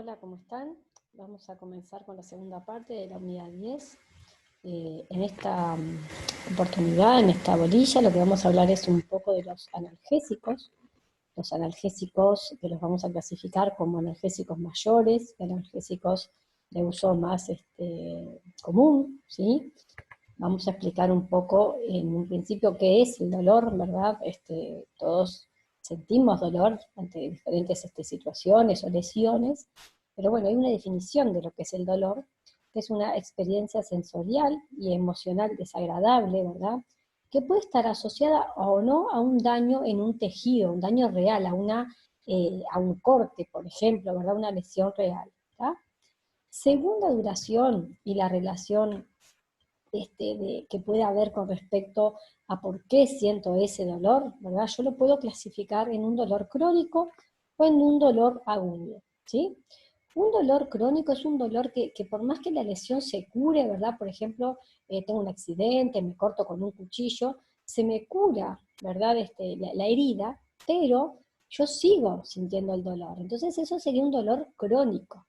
Hola, ¿cómo están? Vamos a comenzar con la segunda parte de la unidad 10. En esta oportunidad, en esta bolilla, lo que vamos a hablar es un poco de los analgésicos. Los analgésicos que los vamos a clasificar como analgésicos mayores, analgésicos de uso más común, ¿sí? Vamos a explicar un poco en un principio qué es el dolor, ¿verdad? Todos sentimos dolor ante diferentes situaciones o lesiones, pero bueno, hay una definición de lo que es el dolor, que es una experiencia sensorial y emocional desagradable, ¿verdad? Que puede estar asociada o no a un daño en un tejido, un daño real, a un corte, por ejemplo, ¿verdad? Una lesión real, ¿verdad? Según la duración y la relación que puede haber con respecto a por qué siento ese dolor, ¿verdad? Yo lo puedo clasificar en un dolor crónico o en un dolor agudo, ¿sí? Un dolor crónico es un dolor que por más que la lesión se cure, ¿verdad? Por ejemplo, tengo un accidente, me corto con un cuchillo, se me cura, ¿verdad? La herida, pero yo sigo sintiendo el dolor. Entonces eso sería un dolor crónico,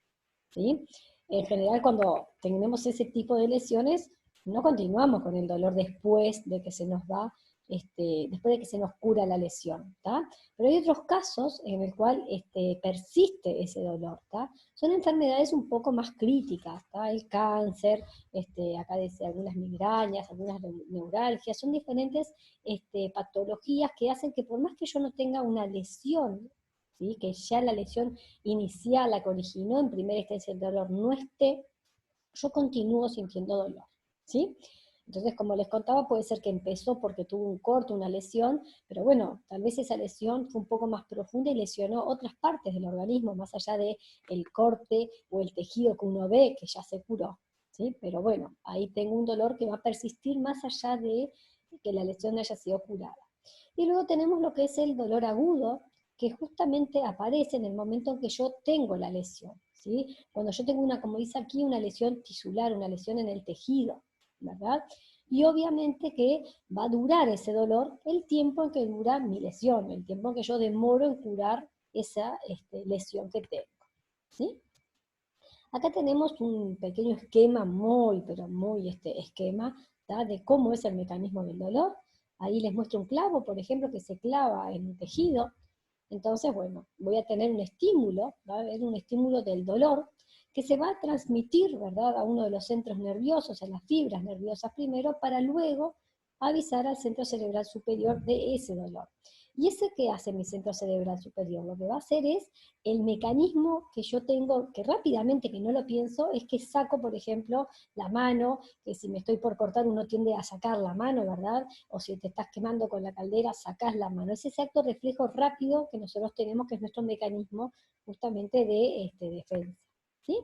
¿sí? En general, cuando tenemos ese tipo de lesiones, no continuamos con el dolor después de que se nos va, después de que se nos cura la lesión, ¿tá? Pero hay otros casos en el cual persiste ese dolor, ¿tá? Son enfermedades un poco más críticas, ¿tá? El cáncer, acá dice algunas migrañas, algunas neuralgias, son diferentes patologías que hacen que por más que yo no tenga una lesión, ¿sí? Que ya la lesión inicial, la que originó en primera instancia el dolor, no esté, yo continúo sintiendo dolor, ¿sí? Entonces, como les contaba, puede ser que empezó porque tuvo un corte, una lesión, pero bueno, tal vez esa lesión fue un poco más profunda y lesionó otras partes del organismo, más allá de el corte o el tejido que uno ve que ya se curó, ¿sí? Pero bueno, ahí tengo un dolor que va a persistir más allá de que la lesión haya sido curada. Y luego tenemos lo que es el dolor agudo, que justamente aparece en el momento en que yo tengo la lesión, ¿sí? Cuando yo tengo como dice aquí, una lesión tisular, una lesión en el tejido, ¿verdad? Y obviamente que va a durar ese dolor el tiempo en que dura mi lesión, el tiempo en que yo demoro en curar esa lesión que tengo, ¿sí? Acá tenemos un pequeño esquema, muy, pero muy esquema, ¿tá? De cómo es el mecanismo del dolor. Ahí les muestro un clavo, por ejemplo, que se clava en un tejido. Entonces, bueno, voy a tener un estímulo, va a haber un estímulo del dolor, que se va a transmitir, ¿verdad?, a uno de los centros nerviosos, a las fibras nerviosas primero, para luego avisar al centro cerebral superior de ese dolor. ¿Y ese qué hace mi centro cerebral superior? Lo que va a hacer es el mecanismo que yo tengo, que rápidamente, que no lo pienso, es que saco, por ejemplo, la mano, que si me estoy por cortar uno tiende a sacar la mano, ¿verdad? O si te estás quemando con la caldera, sacás la mano. Es ese acto reflejo rápido que nosotros tenemos, que es nuestro mecanismo justamente de defensa, ¿sí?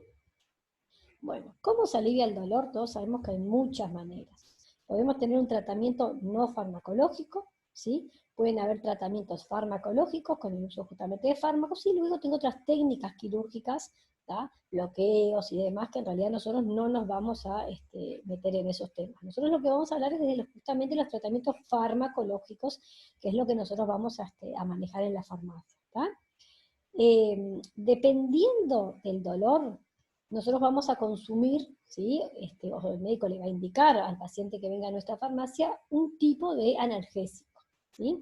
Bueno, ¿cómo se alivia el dolor? Todos sabemos que hay muchas maneras. Podemos tener un tratamiento no farmacológico, ¿sí? Pueden haber tratamientos farmacológicos con el uso justamente de fármacos, y luego tengo otras técnicas quirúrgicas, ¿tá? Bloqueos y demás, que en realidad nosotros no nos vamos a meter en esos temas. Nosotros lo que vamos a hablar es de justamente los tratamientos farmacológicos, que es lo que nosotros vamos a manejar en la farmacia, ¿tá? Dependiendo del dolor, nosotros vamos a consumir, ¿sí? O el médico le va a indicar al paciente que venga a nuestra farmacia un tipo de analgésico, ¿sí?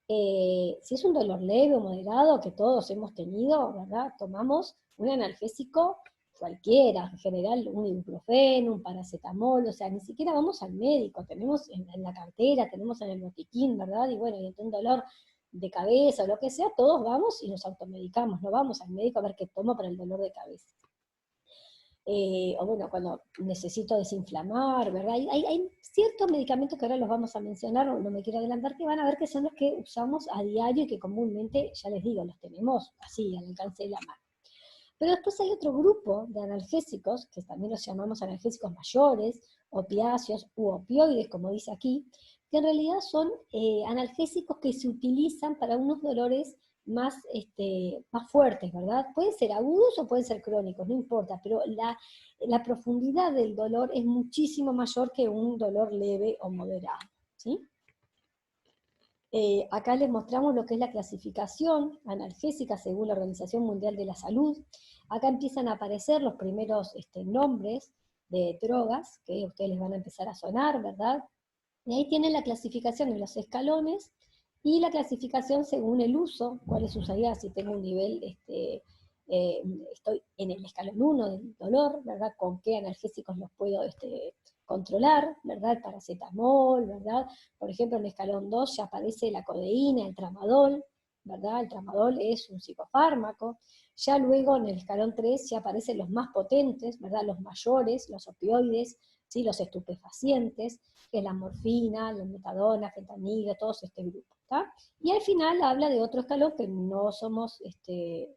Si es un dolor leve o moderado, que todos hemos tenido, ¿verdad? Tomamos un analgésico cualquiera, en general un ibuprofeno, un paracetamol, o sea, ni siquiera vamos al médico, tenemos en la cartera, tenemos en el botiquín, ¿verdad? Y bueno, y ante un dolor de cabeza o lo que sea, todos vamos y nos automedicamos, no vamos al médico a ver qué tomo para el dolor de cabeza. O bueno, cuando necesito desinflamar, ¿verdad? Hay ciertos medicamentos que ahora los vamos a mencionar, no me quiero adelantar, que van a ver que son los que usamos a diario y que comúnmente, ya les digo, los tenemos así, al alcance de la mano. Pero después hay otro grupo de analgésicos, que también los llamamos analgésicos mayores, opiáceos u opioides, como dice aquí, que en realidad son analgésicos que se utilizan para unos dolores más fuertes, ¿verdad? Pueden ser agudos o pueden ser crónicos, no importa, pero la profundidad del dolor es muchísimo mayor que un dolor leve o moderado, ¿sí? Acá les mostramos lo que es la clasificación analgésica según la Organización Mundial de la Salud. Acá empiezan a aparecer los primeros nombres de drogas, que a ustedes les van a empezar a sonar, ¿verdad? Y ahí tienen la clasificación de los escalones y la clasificación según el uso, cuáles usaría si tengo un nivel, eh, estoy en el escalón 1 del dolor, ¿verdad? Con qué analgésicos los puedo controlar, ¿verdad? El paracetamol, ¿verdad? Por ejemplo, en el escalón 2 ya aparece la codeína, el tramadol, ¿verdad? El tramadol es un psicofármaco. Ya luego en el escalón 3 ya aparecen los más potentes, ¿verdad? Los mayores, los opioides, ¿sí? Los estupefacientes, que es la morfina, la metadona, fentanilo, todos este grupo. ¿Tá? Y al final habla de otro escalón que no somos,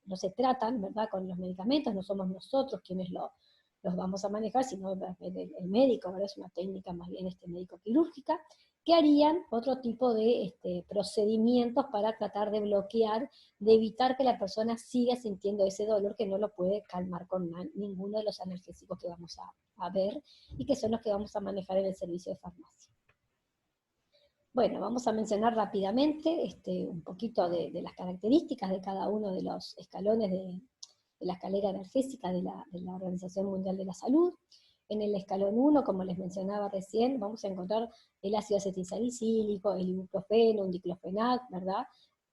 no se tratan, ¿verdad? Con los medicamentos, no somos nosotros quienes los vamos a manejar, sino el médico, ¿verdad? Es una técnica más bien médico-quirúrgica, que harían otro tipo de procedimientos para tratar de bloquear, de evitar que la persona siga sintiendo ese dolor que no lo puede calmar con ninguno de los analgésicos que vamos a ver y que son los que vamos a manejar en el servicio de farmacia. Bueno, vamos a mencionar rápidamente un poquito de las características de cada uno de los escalones de la escalera analgésica de la Organización Mundial de la Salud. En el escalón 1, como les mencionaba recién, vamos a encontrar el ácido acetilsalicílico, el ibuprofeno, un diclofenac, ¿verdad?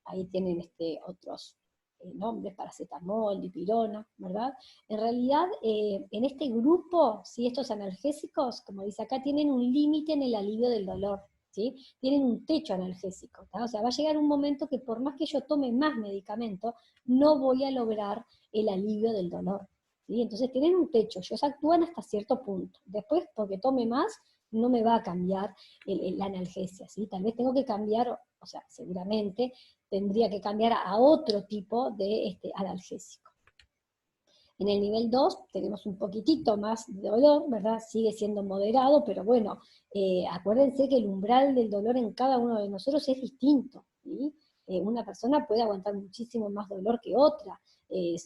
Ahí tienen otros nombres, paracetamol, dipirona, ¿verdad? En realidad, en este grupo, ¿sí? Estos analgésicos, como dice acá, tienen un límite en el alivio del dolor, ¿sí? Tienen un techo analgésico, ¿tá? O sea, va a llegar un momento que por más que yo tome más medicamento, no voy a lograr el alivio del dolor, ¿sí? Entonces tienen un techo, ellos actúan hasta cierto punto. Después, porque tome más, no me va a cambiar la analgesia, ¿sí? Tal vez tengo que cambiar, o sea, seguramente tendría que cambiar a otro tipo de analgésico. En el nivel 2 tenemos un poquitito más de dolor, ¿verdad? Sigue siendo moderado, pero bueno, acuérdense que el umbral del dolor en cada uno de nosotros es distinto, ¿sí? Una persona puede aguantar muchísimo más dolor que otra.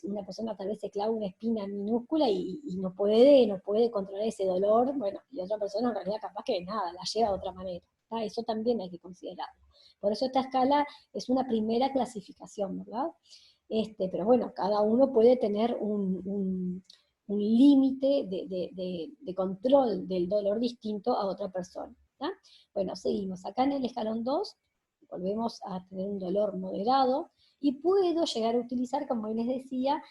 Una persona tal vez se clava una espina minúscula y no puede controlar ese dolor, bueno, y otra persona en realidad capaz que nada, la lleva de otra manera. ¿Tá? Eso también hay que considerarlo. Por eso esta escala es una primera clasificación, ¿verdad? Pero bueno, cada uno puede tener un límite de control del dolor distinto a otra persona. ¿Tá? Bueno, seguimos. Acá en el escalón 2 volvemos a tener un dolor moderado y puedo llegar a utilizar, como les decía,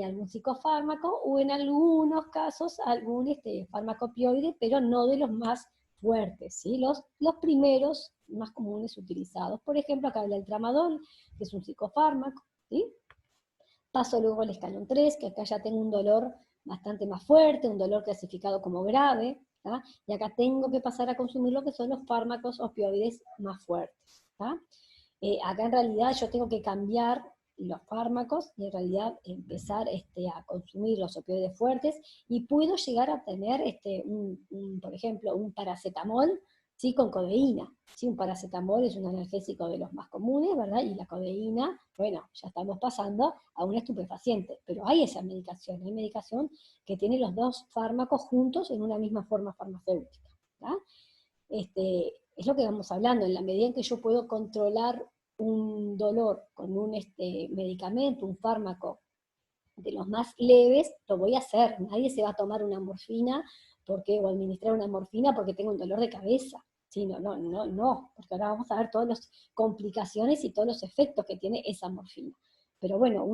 algún psicofármaco o en algunos casos algún fármaco opioide, pero no de los más fuertes, ¿sí? Los primeros más comunes utilizados. Por ejemplo, acá habla el tramadol, que es un psicofármaco, ¿sí? Paso luego al escalón 3, que acá ya tengo un dolor bastante más fuerte, un dolor clasificado como grave, ¿tá? Y acá tengo que pasar a consumir lo que son los fármacos opioides más fuertes. ¿Tá? Acá en realidad yo tengo que cambiar los fármacos y en realidad empezar a consumir los opioides fuertes y puedo llegar a tener, por ejemplo, un paracetamol, ¿sí? Con codeína. ¿Sí? Un paracetamol es un analgésico de los más comunes, ¿verdad? Y la codeína, bueno, ya estamos pasando a un estupefaciente, pero hay esa medicación, hay medicación que tiene los dos fármacos juntos en una misma forma farmacéutica. ¿Tá? Es lo que vamos hablando, en la medida en que yo puedo controlar un dolor con un medicamento, un fármaco de los más leves, lo voy a hacer. Nadie se va a tomar una morfina o administrar una morfina porque tengo un dolor de cabeza. Sí, no, porque ahora vamos a ver todas las complicaciones y todos los efectos que tiene esa morfina. Pero bueno,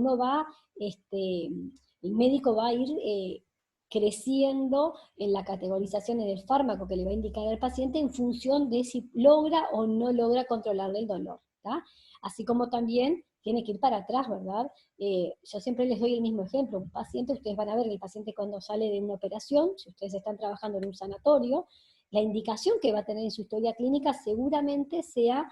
el médico va a ir creciendo en la categorización en el fármaco que le va a indicar al paciente en función de si logra o no logra controlar el dolor. ¿Tá? Así como también tiene que ir para atrás, ¿verdad? Yo siempre les doy el mismo ejemplo. Un paciente, ustedes van a ver el paciente cuando sale de una operación, si ustedes están trabajando en un sanatorio, la indicación que va a tener en su historia clínica seguramente sea,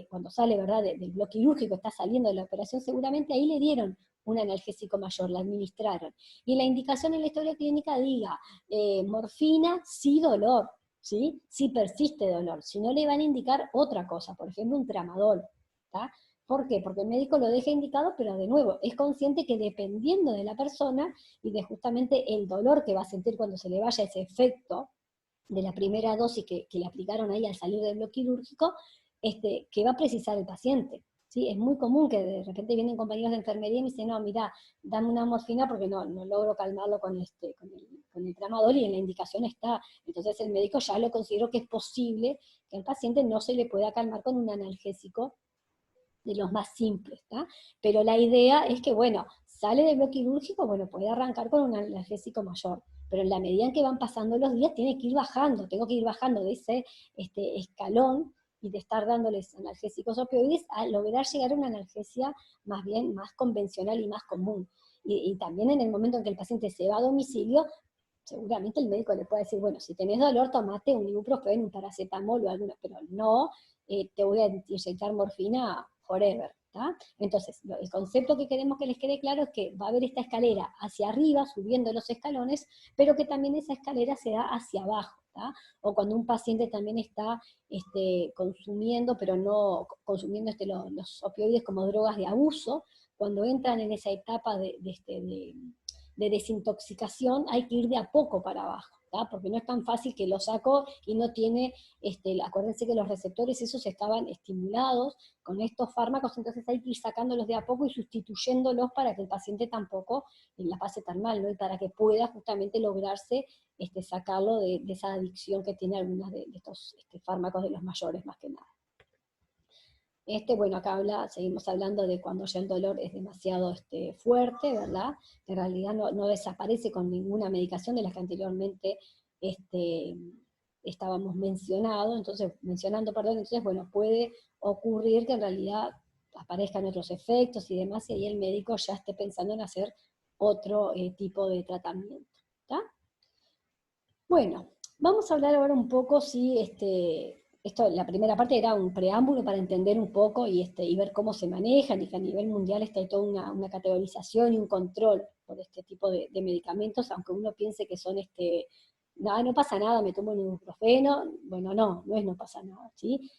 cuando sale, ¿verdad?, del bloque quirúrgico, está saliendo de la operación, seguramente ahí le dieron un analgésico mayor, la administraron. Y la indicación en la historia clínica diga, morfina, sí dolor, ¿sí? Sí persiste dolor. Si no, le van a indicar otra cosa, por ejemplo, un tramadol, ¿tá? ¿Por qué? Porque el médico lo deja indicado, pero de nuevo, es consciente que dependiendo de la persona y de justamente el dolor que va a sentir cuando se le vaya ese efecto de la primera dosis que le aplicaron ahí al salir del bloque quirúrgico, que va a precisar el paciente. ¿Sí? Es muy común que de repente vienen compañeros de enfermería y me dicen, no, mira, dame una morfina porque no logro calmarlo con el tramadol y en la indicación está. Entonces el médico ya lo considero que es posible que al paciente no se le pueda calmar con un analgésico de los más simples, ¿tá? Pero la idea es que, bueno, sale del bloque quirúrgico, bueno, puede arrancar con un analgésico mayor, pero en la medida en que van pasando los días tiene que ir bajando, tengo que ir bajando de ese escalón y de estar dándoles analgésicos opioides a lograr llegar a una analgesia más bien más convencional y más común. Y también en el momento en que el paciente se va a domicilio, seguramente el médico le puede decir, bueno, si tenés dolor, tomate un ibuprofeno, un paracetamol o alguna, pero no te voy a inyectar morfina forever. ¿Tá? Entonces, el concepto que queremos que les quede claro es que va a haber esta escalera hacia arriba, subiendo los escalones, pero que también esa escalera se da hacia abajo. ¿Tá? O cuando un paciente también está consumiendo, pero no consumiendo los opioides como drogas de abuso, cuando entran en esa etapa de desintoxicación, hay que ir de a poco para abajo, ¿tá? Porque no es tan fácil que lo saco y no tiene, acuérdense que los receptores esos estaban estimulados con estos fármacos, entonces hay que ir sacándolos de a poco y sustituyéndolos para que el paciente tampoco la pase tan mal, ¿no? Y para que pueda justamente lograrse sacarlo de esa adicción que tiene algunos de estos fármacos de los mayores, más que nada. Bueno, acá seguimos hablando de cuando ya el dolor es demasiado fuerte, ¿verdad? Que en realidad no desaparece con ninguna medicación de las que anteriormente estábamos mencionando, entonces, bueno, puede ocurrir que en realidad aparezcan otros efectos y demás, y ahí el médico ya esté pensando en hacer otro tipo de tratamiento, ¿está? Bueno, vamos a hablar ahora un poco, si la primera parte era un preámbulo para entender un poco y ver cómo se manejan, y que a nivel mundial hay toda una categorización y un control por este tipo de medicamentos, aunque uno piense que son, no pasa nada, me tomo un ibuprofeno, bueno, no pasa nada, ¿sí?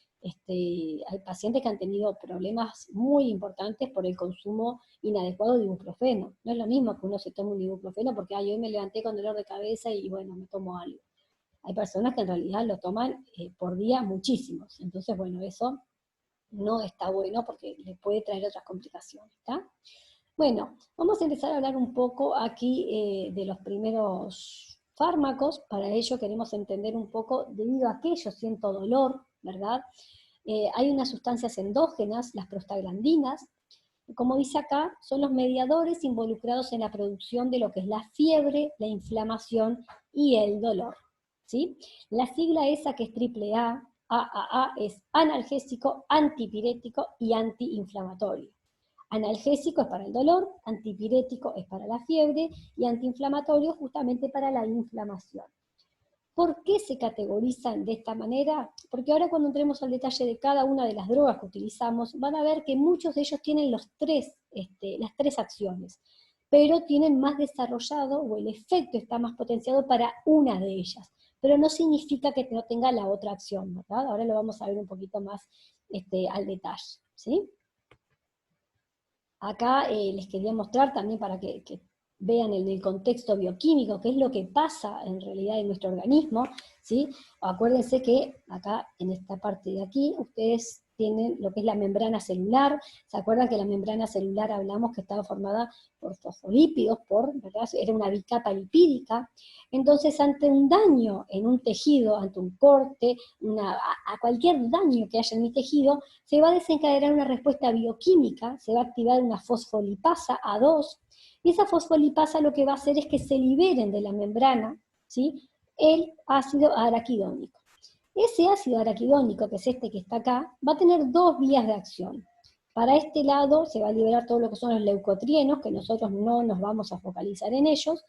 Hay pacientes que han tenido problemas muy importantes por el consumo inadecuado de ibuprofeno. No es lo mismo que uno se tome un ibuprofeno porque hoy me levanté con dolor de cabeza y bueno, me tomo algo. Hay personas que en realidad lo toman por día muchísimos. Entonces, bueno, eso no está bueno porque le puede traer otras complicaciones, ¿está? Bueno, vamos a empezar a hablar un poco aquí de los primeros fármacos. Para ello queremos entender un poco, debido a que yo siento dolor, ¿verdad? Hay unas sustancias endógenas, las prostaglandinas, como dice acá, son los mediadores involucrados en la producción de lo que es la fiebre, la inflamación y el dolor. ¿Sí? La sigla esa que es AAA, es analgésico, antipirético y antiinflamatorio. Analgésico es para el dolor, antipirético es para la fiebre y antiinflamatorio justamente para la inflamación. ¿Por qué se categorizan de esta manera? Porque ahora cuando entremos al detalle de cada una de las drogas que utilizamos, van a ver que muchos de ellos tienen las tres acciones, pero tienen más desarrollado, o el efecto está más potenciado para una de ellas, pero no significa que no tenga la otra acción, ¿verdad? Ahora lo vamos a ver un poquito más al detalle, ¿sí? Acá les quería mostrar también para que vean el contexto bioquímico, qué es lo que pasa en realidad en nuestro organismo, ¿sí? Acuérdense que acá, en esta parte de aquí, ustedes tienen lo que es la membrana celular. ¿Se acuerdan que la membrana celular hablamos que estaba formada por fosfolípidos, ¿verdad? Era una bicapa lipídica? Entonces, ante un daño en un tejido, ante un corte, a cualquier daño que haya en mi tejido, se va a desencadenar una respuesta bioquímica, se va a activar una fosfolipasa A2, y esa fosfolipasa lo que va a hacer es que se liberen de la membrana, ¿sí?, el ácido araquidónico. Ese ácido araquidónico, que es este que está acá, va a tener dos vías de acción. Para este lado se va a liberar todo lo que son los leucotrienos, que nosotros no nos vamos a focalizar en ellos,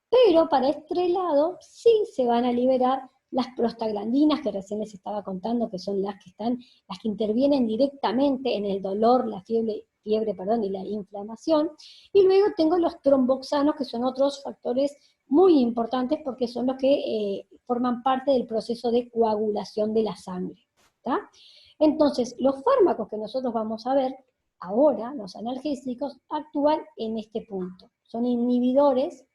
pero para este lado sí se van a liberar las prostaglandinas, que recién les estaba contando, que son las que intervienen directamente en el dolor, la fiebre, y la inflamación. Y luego tengo los tromboxanos, que son otros factores muy importantes porque son los que forman parte del proceso de coagulación de la sangre, ¿tá? Entonces, los fármacos que nosotros vamos a ver ahora, los analgésicos, actúan en este punto. Son inhibidores,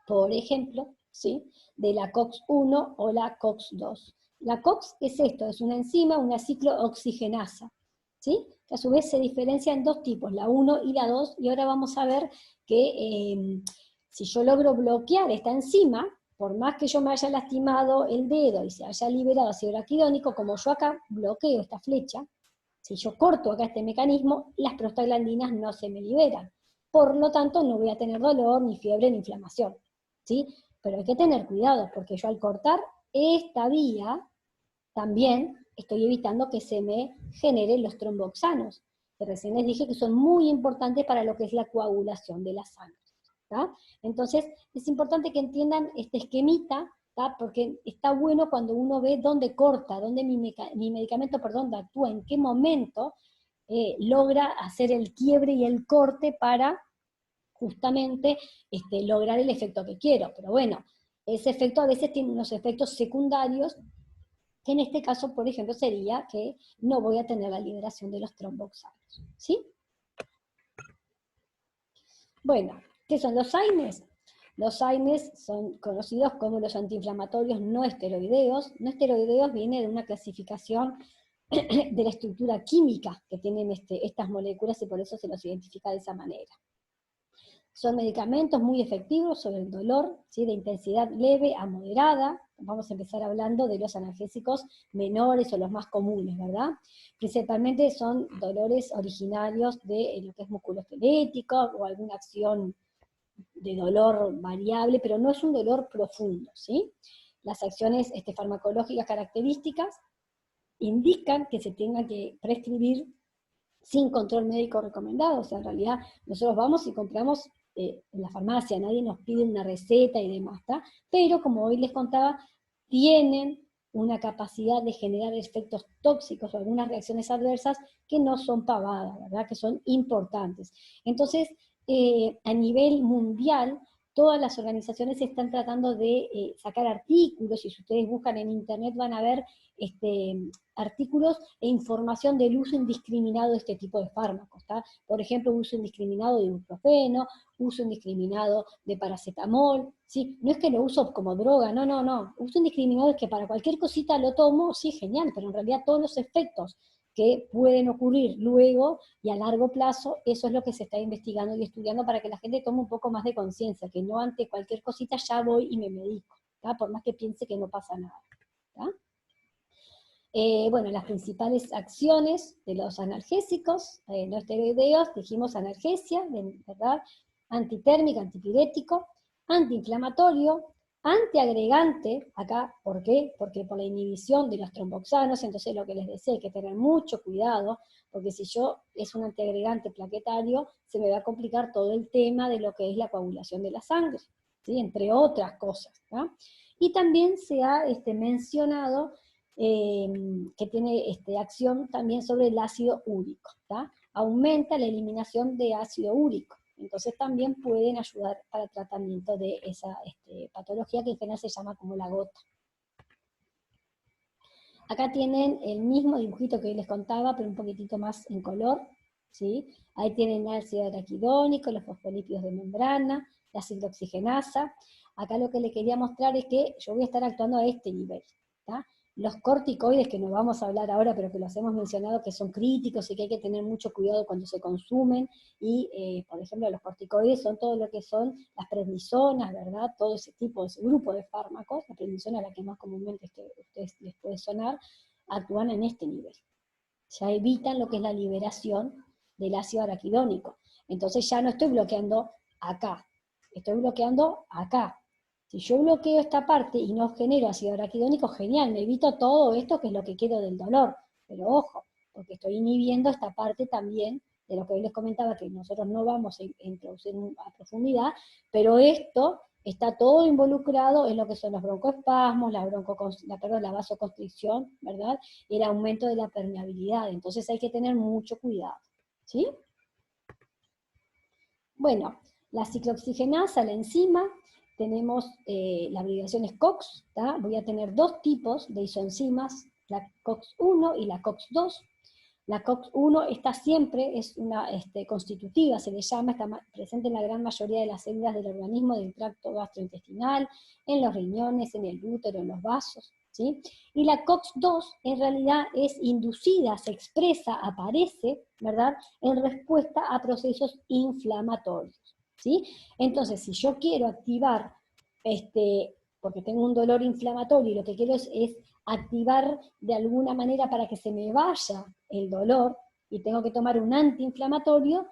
por ejemplo, ¿sí?, de la COX-1 o la COX-2. La COX es esto, es una enzima, una ciclooxigenasa, ¿sí? Que a su vez se diferencia en dos tipos, la 1 y la 2, y ahora vamos a ver que si yo logro bloquear esta enzima, por más que yo me haya lastimado el dedo y se haya liberado ácido araquidónico, como yo acá bloqueo esta flecha, si yo corto acá este mecanismo, las prostaglandinas no se me liberan. Por lo tanto, no voy a tener dolor, ni fiebre, ni inflamación, ¿sí? Pero hay que tener cuidado, porque yo al cortar esta vía, también estoy evitando que se me generen los tromboxanos, que recién les dije que son muy importantes para lo que es la coagulación de la sangre. ¿Tá? Entonces, es importante que entiendan este esquemita, ¿tá? Porque está bueno cuando uno ve dónde corta, dónde mi medicamento, perdón, actúa, en qué momento logra hacer el quiebre y el corte para justamente lograr el efecto que quiero. Pero bueno, ese efecto a veces tiene unos efectos secundarios que en este caso, por ejemplo, sería que no voy a tener la liberación de los tromboxanos, ¿sí? Bueno, ¿qué son los AINES? Los AINES son conocidos como los antiinflamatorios no esteroideos. No esteroideos viene de una clasificación de la estructura química que tienen estas moléculas y por eso se los identifica de esa manera. Son medicamentos muy efectivos sobre el dolor, ¿sí? De intensidad leve a moderada. Vamos a empezar hablando de los analgésicos menores o los más comunes, ¿verdad? Principalmente son dolores originarios de lo que es musculoesquelético o alguna acción de dolor variable, pero no es un dolor profundo, ¿sí? Las acciones farmacológicas características indican que se tenga que prescribir sin control médico recomendado, o sea, en realidad nosotros vamos y compramos en la farmacia, nadie nos pide una receta y demás, ¿tá? Pero como hoy les contaba, tienen una capacidad de generar efectos tóxicos o algunas reacciones adversas que no son pavadas, ¿verdad? Que son importantes. Entonces, a nivel mundial, todas las organizaciones están tratando de sacar artículos, y si ustedes buscan en internet van a ver artículos e información del uso indiscriminado de este tipo de fármacos, ¿tá? Por ejemplo, uso indiscriminado de ibuprofeno, uso indiscriminado de paracetamol, ¿sí? No es que lo uso como droga, no, no, no. Uso indiscriminado es que para cualquier cosita lo tomo, sí, genial, pero en realidad todos los efectos que pueden ocurrir luego y a largo plazo, eso es lo que se está investigando y estudiando para que la gente tome un poco más de conciencia, que no ante cualquier cosita ya voy y me medico, ¿tá? Por más que piense que no pasa nada, ¿tá? Bueno, las principales acciones de los analgésicos no esteroideos, dijimos analgesia, ¿verdad? Antitérmico, antipirético, antiinflamatorio, antiagregante, acá, ¿por qué? Porque por la inhibición de los tromboxanos, entonces lo que les decía, hay que tener mucho cuidado, porque si yo es un antiagregante plaquetario, se me va a complicar todo el tema de lo que es la coagulación de la sangre, ¿sí? Entre otras cosas, ¿tá? Y también se ha mencionado que tiene acción también sobre el ácido úrico, ¿tá? Aumenta la eliminación de ácido úrico, entonces también pueden ayudar para el tratamiento de esa patología que en general se llama como la gota. Acá tienen el mismo dibujito que hoy les contaba, pero un poquitito más en color, ¿sí? Ahí tienen el ácido araquidónico, los fosfolípidos de membrana, la ciclooxigenasa. Acá lo que les quería mostrar es que yo voy a estar actuando a este nivel, ¿tá? Los corticoides, que no vamos a hablar ahora, pero que los hemos mencionado, que son críticos y que hay que tener mucho cuidado cuando se consumen, y por ejemplo los corticoides son todo lo que son las prednisonas, ¿verdad? Todo ese tipo, ese grupo de fármacos, la prednisona, la que más comúnmente a ustedes les puede sonar, actúan en este nivel. Ya evitan lo que es la liberación del ácido araquidónico. Entonces ya no estoy bloqueando acá, estoy bloqueando acá. Si yo bloqueo esta parte y no genero ácido araquidónico, genial, me evito todo esto que es lo que quiero del dolor. Pero ojo, porque estoy inhibiendo esta parte también de lo que hoy les comentaba, que nosotros no vamos a introducir a profundidad, pero esto está todo involucrado en lo que son los broncoespasmos, la vasoconstricción, ¿verdad? Y el aumento de la permeabilidad. Entonces hay que tener mucho cuidado, ¿sí? Bueno, la ciclooxigenasa, la enzima, tenemos las abreviaciones COX, ¿tá? Voy a tener dos tipos de isoenzimas, la COX-1 y la COX-2. La COX-1 está siempre, es una constitutiva, se le llama, está presente en la gran mayoría de las células del organismo, del tracto gastrointestinal, en los riñones, en el útero, en los vasos, ¿sí? Y la COX-2 en realidad es inducida, se expresa, aparece, ¿verdad?, en respuesta a procesos inflamatorios, ¿sí? Entonces, si yo quiero activar, porque tengo un dolor inflamatorio y lo que quiero es activar de alguna manera para que se me vaya el dolor, y tengo que tomar un antiinflamatorio,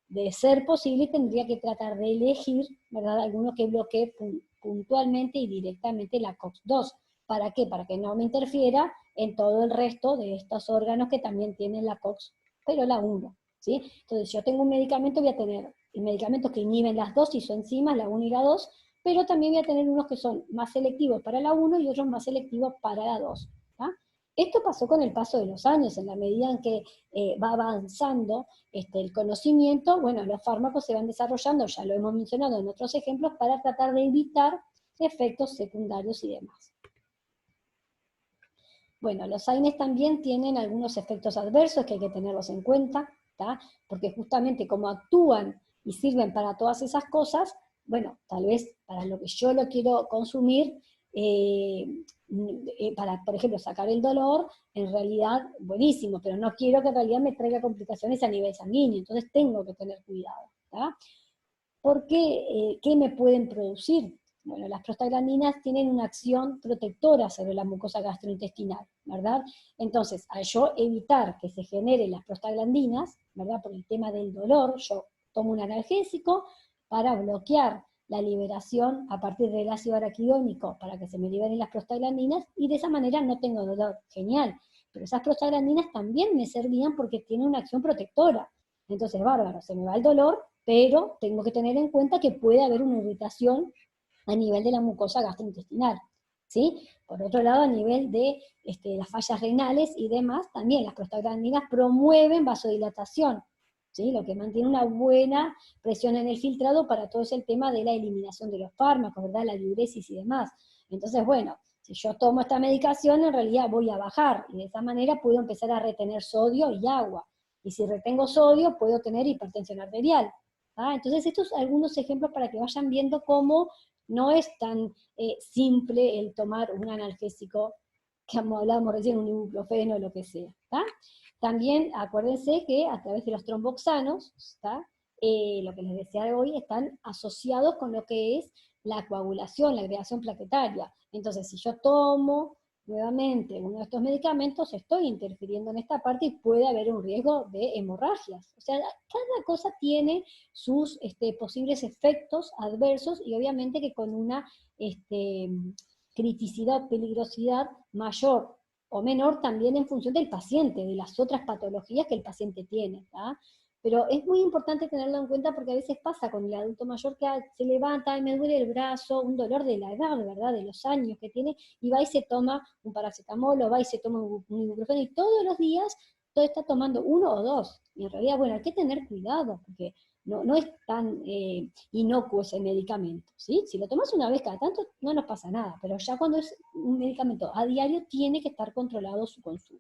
de ser posible tendría que tratar de elegir, ¿verdad?, alguno que bloquee puntualmente y directamente la COX-2. ¿Para qué? Para que no me interfiera en todo el resto de estos órganos que también tienen la COX, pero la 1, ¿sí? Entonces, yo tengo un medicamento, voy a tener medicamentos que inhiben las dos isoenzimas, la 1 y la 2, pero también voy a tener unos que son más selectivos para la 1 y otros más selectivos para la 2. ¿tá? Esto pasó con el paso de los años, en la medida en que va avanzando el conocimiento, bueno, los fármacos se van desarrollando, ya lo hemos mencionado en otros ejemplos, para tratar de evitar efectos secundarios y demás. Bueno, los AINES también tienen algunos efectos adversos que hay que tenerlos en cuenta, ¿tá? Porque justamente como actúan y sirven para todas esas cosas, bueno, tal vez para lo que yo lo quiero consumir, para, por ejemplo, sacar el dolor, en realidad, buenísimo, pero no quiero que en realidad me traiga complicaciones a nivel sanguíneo, entonces tengo que tener cuidado, ¿tá? Porque, ¿qué me pueden producir? Bueno, las prostaglandinas tienen una acción protectora sobre la mucosa gastrointestinal, ¿verdad? Entonces, al yo evitar que se generen las prostaglandinas, ¿verdad? Por el tema del dolor, yo tomo un analgésico para bloquear la liberación a partir del ácido araquidónico para que se me liberen las prostaglandinas y de esa manera no tengo dolor. Genial. Pero esas prostaglandinas también me servían porque tienen una acción protectora. Entonces, bárbaro, se me va el dolor, pero tengo que tener en cuenta que puede haber una irritación a nivel de la mucosa gastrointestinal, ¿sí? Por otro lado, a nivel de las fallas renales y demás, también las prostaglandinas promueven vasodilatación, ¿sí? Lo que mantiene una buena presión en el filtrado para todo ese tema de la eliminación de los fármacos, ¿verdad? La diuresis y demás. Entonces, bueno, si yo tomo esta medicación, en realidad voy a bajar, y de esa manera puedo empezar a retener sodio y agua. Y si retengo sodio, puedo tener hipertensión arterial. Entonces, estos son algunos ejemplos para que vayan viendo cómo no es tan simple el tomar un analgésico, que hablábamos recién, un ibuprofeno o lo que sea. ¿tá? También acuérdense que a través de los tromboxanos, lo que les decía hoy, están asociados con lo que es la coagulación, la agregación plaquetaria. Entonces, si yo tomo nuevamente uno de estos medicamentos, estoy interfiriendo en esta parte y puede haber un riesgo de hemorragias. O sea, cada cosa tiene sus posibles efectos adversos y obviamente que con una criticidad, peligrosidad mayor o menor también en función del paciente, de las otras patologías que el paciente tiene. ¿tá? Pero es muy importante tenerlo en cuenta porque a veces pasa con el adulto mayor que se levanta y me duele el brazo, un dolor de la edad, ¿verdad? De los años que tiene, y va y se toma un paracetamol, o va y se toma un ibuprofeno, y todos los días todo está tomando uno o dos. Y en realidad, bueno, hay que tener cuidado, porque no es tan inocuo ese medicamento, ¿sí? Si lo tomas una vez cada tanto, no nos pasa nada, pero ya cuando es un medicamento a diario, tiene que estar controlado su consumo.